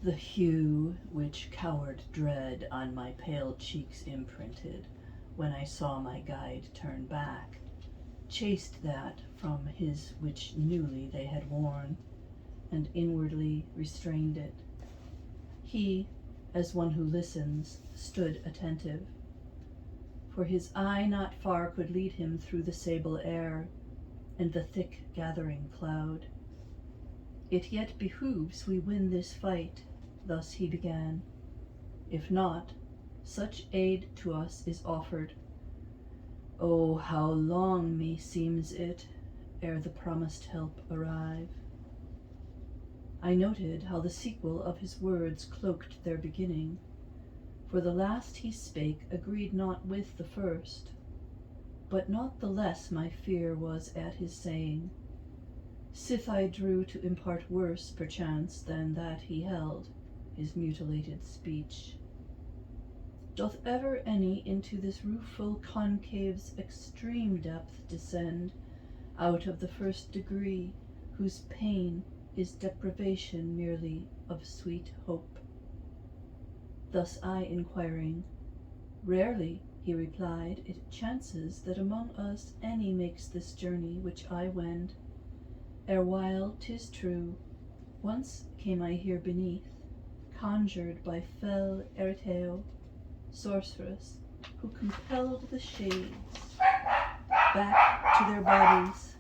The hue which coward dread on my pale cheeks imprinted, when I saw my guide turn back, chased that from his which newly they had worn, and inwardly restrained it. He, as one who listens, stood attentive, for his eye not far could lead him through the sable air and the thick gathering cloud. It yet behooves we win this fight, thus he began. If not, such aid to us is offered. Oh, how long me seems it ere the promised help arrive. I noted how the sequel of his words cloaked their beginning, for the last he spake agreed not with the first, but not the less my fear was at his saying, sith I drew to impart worse, perchance, than that he held, his mutilated speech. Doth ever any into this rueful concave's extreme depth descend, out of the first degree, whose pain is deprivation merely of sweet hope? Thus I inquiring, rarely, he replied, it chances that among us any makes this journey which I wend. Erewhile, 'tis true, once came I here beneath, conjured by fell Eriteo, sorceress, who compelled the shades back to their bodies.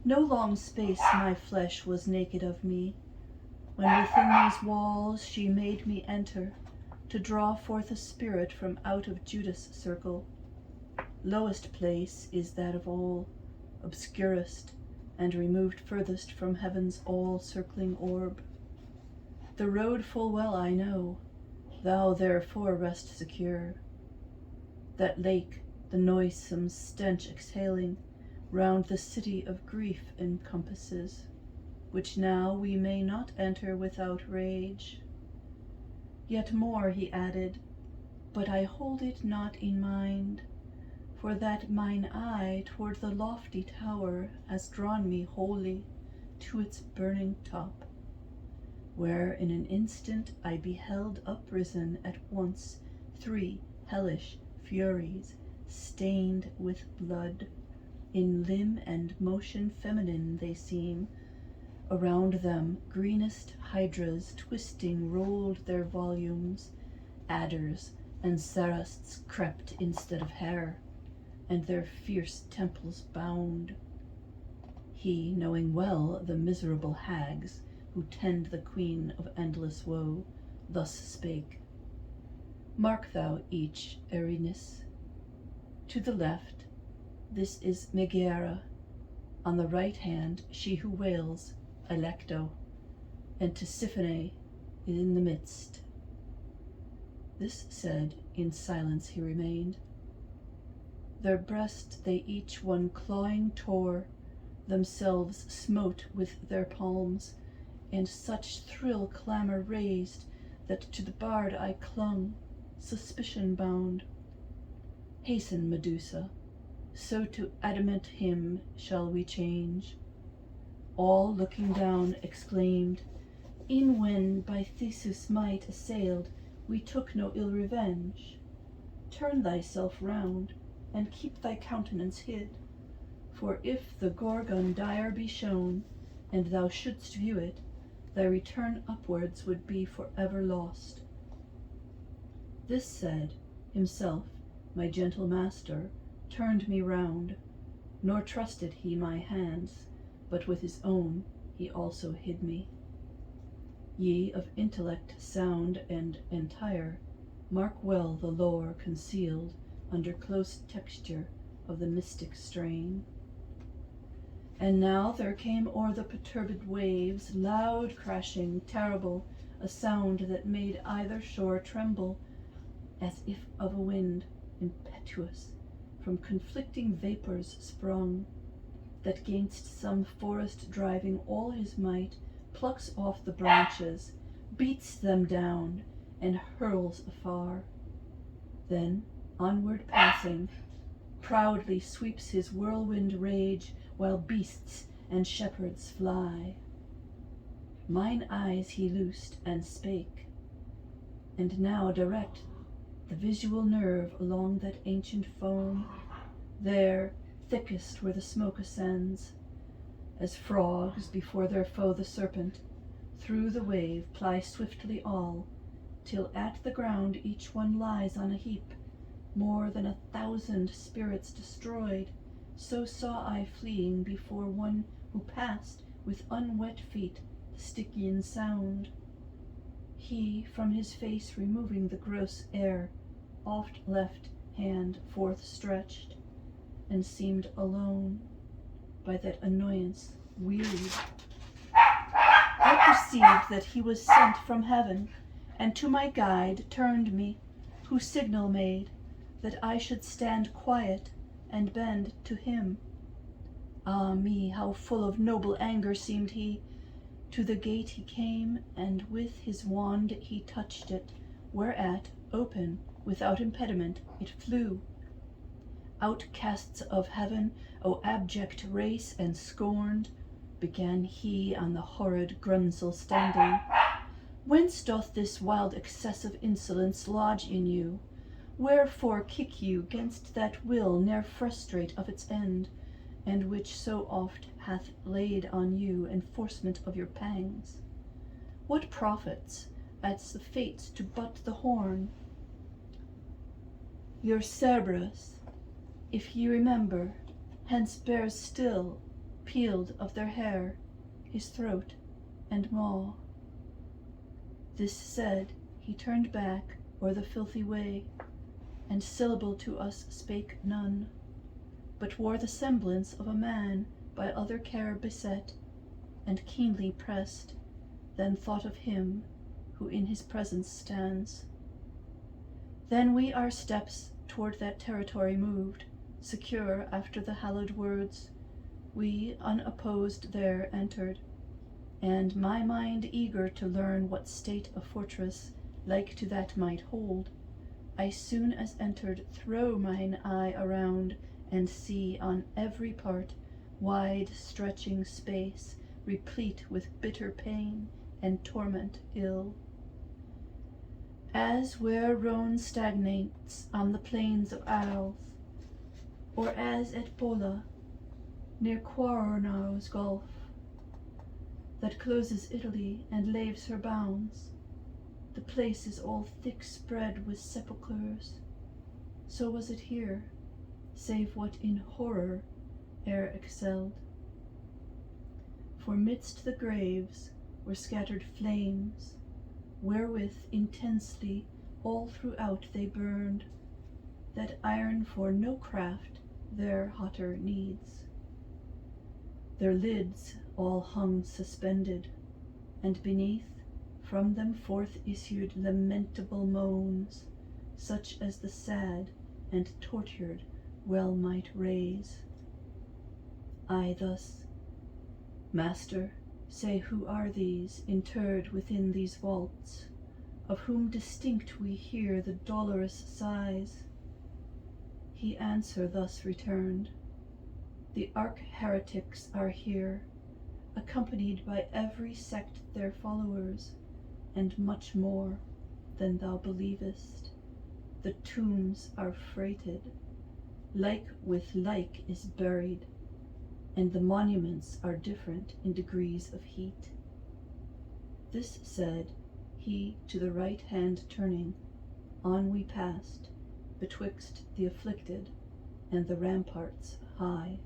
No long space my flesh was naked of me, when within these walls she made me enter, to draw forth a spirit from out of Judas' circle. Lowest place is that of all, obscurest, and removed furthest from heaven's all-circling orb. The road full well I know, thou therefore rest secure. That lake, the noisome stench exhaling, round the city of grief encompasses, which now we may not enter without rage. Yet more he added, but I hold it not in mind, for that mine eye toward the lofty tower has drawn me wholly to its burning top, where in an instant I beheld uprisen at once 3 hellish furies, stained with blood. In limb and motion feminine they seem. Around them greenest hydras twisting rolled their volumes, adders and sarasts crept instead of hair, and their fierce temples bound. He, knowing well the miserable hags who tend the queen of endless woe, thus spake, mark thou each, Erinys. To the left, this is Megara, on the right hand she who wails, Alecto, and Tisiphone in the midst. This said, in silence he remained. Their breast they each one clawing tore, themselves smote with their palms, and such thrill clamor raised that to the bard I clung, suspicion bound. Hasten, Medusa, so to adamant him shall we change. All looking down exclaimed, e'en when by Theseus' might assailed, we took no ill revenge. Turn thyself round, and keep thy countenance hid, for if the Gorgon dire be shown, and thou shouldst view it, thy return upwards would be for ever lost. This said, himself, my gentle master, turned me round, nor trusted he my hands, but with his own he also hid me. Ye of intellect sound and entire, mark well the lore concealed under close texture of the mystic strain. And now there came o'er the perturbed waves, loud crashing, terrible, a sound that made either shore tremble, as if of a wind impetuous, from conflicting vapors sprung, that gainst some forest driving all his might, plucks off the branches, beats them down, and hurls afar. Then, onward passing, proudly sweeps his whirlwind rage, while beasts and shepherds fly. Mine eyes he loosed and spake, and now direct the visual nerve along that ancient foam. There thickest where the smoke ascends, as frogs before their foe the serpent, through the wave ply swiftly all, till at the ground each one lies on a heap, more than 1,000 spirits destroyed. So saw I fleeing before one who passed with unwet feet the Stygian sound. He from his face removing the gross air, oft left hand forth stretched, and seemed alone, by that annoyance wearied. I perceived that he was sent from heaven, and to my guide turned me, who signal made that I should stand quiet and bend to him. Ah me, how full of noble anger seemed he! To the gate he came, and with his wand he touched it, whereat, open, without impediment, it flew. Outcasts of heaven, O abject race and scorned, began he on the horrid Grunzel standing. Whence doth this wild excessive insolence lodge in you? Wherefore kick you gainst that will ne'er frustrate of its end, and which so oft hath laid on you enforcement of your pangs? What profits, as the fates to butt the horn? Your Cerberus, if ye remember, hence bears still, peeled of their hair, his throat and maw. This said, he turned back o'er the filthy way, and syllable to us spake none, but wore the semblance of a man by other care beset, and keenly pressed, then thought of him who in his presence stands. Then we our steps toward that territory moved, secure after the hallowed words. We unopposed there entered, and my mind eager to learn what state a fortress like to that might hold, I soon as entered throw mine eye around, and see on every part wide stretching space, replete with bitter pain and torment ill. As where Rhone stagnates on the plains of Arles, or as at Pola, near Quarnau's gulf, that closes Italy and laves her bounds, the place is all thick spread with sepulchres. So was it here, save what in horror e'er excelled. For midst the graves were scattered flames, wherewith intensely all throughout they burned, that iron for no craft their hotter needs. Their lids all hung suspended, and beneath from them forth issued lamentable moans, such as the sad and tortured well might raise. I thus, Master, say, who are these interred within these vaults, of whom distinct we hear the dolorous sighs? He answer thus returned, the arch-heretics are here, accompanied by every sect their followers, and much more than thou believest. The tombs are freighted, like with like is buried, and the monuments are different in degrees of heat. This said, he to the right hand turning, on we passed, betwixt the afflicted and the ramparts high.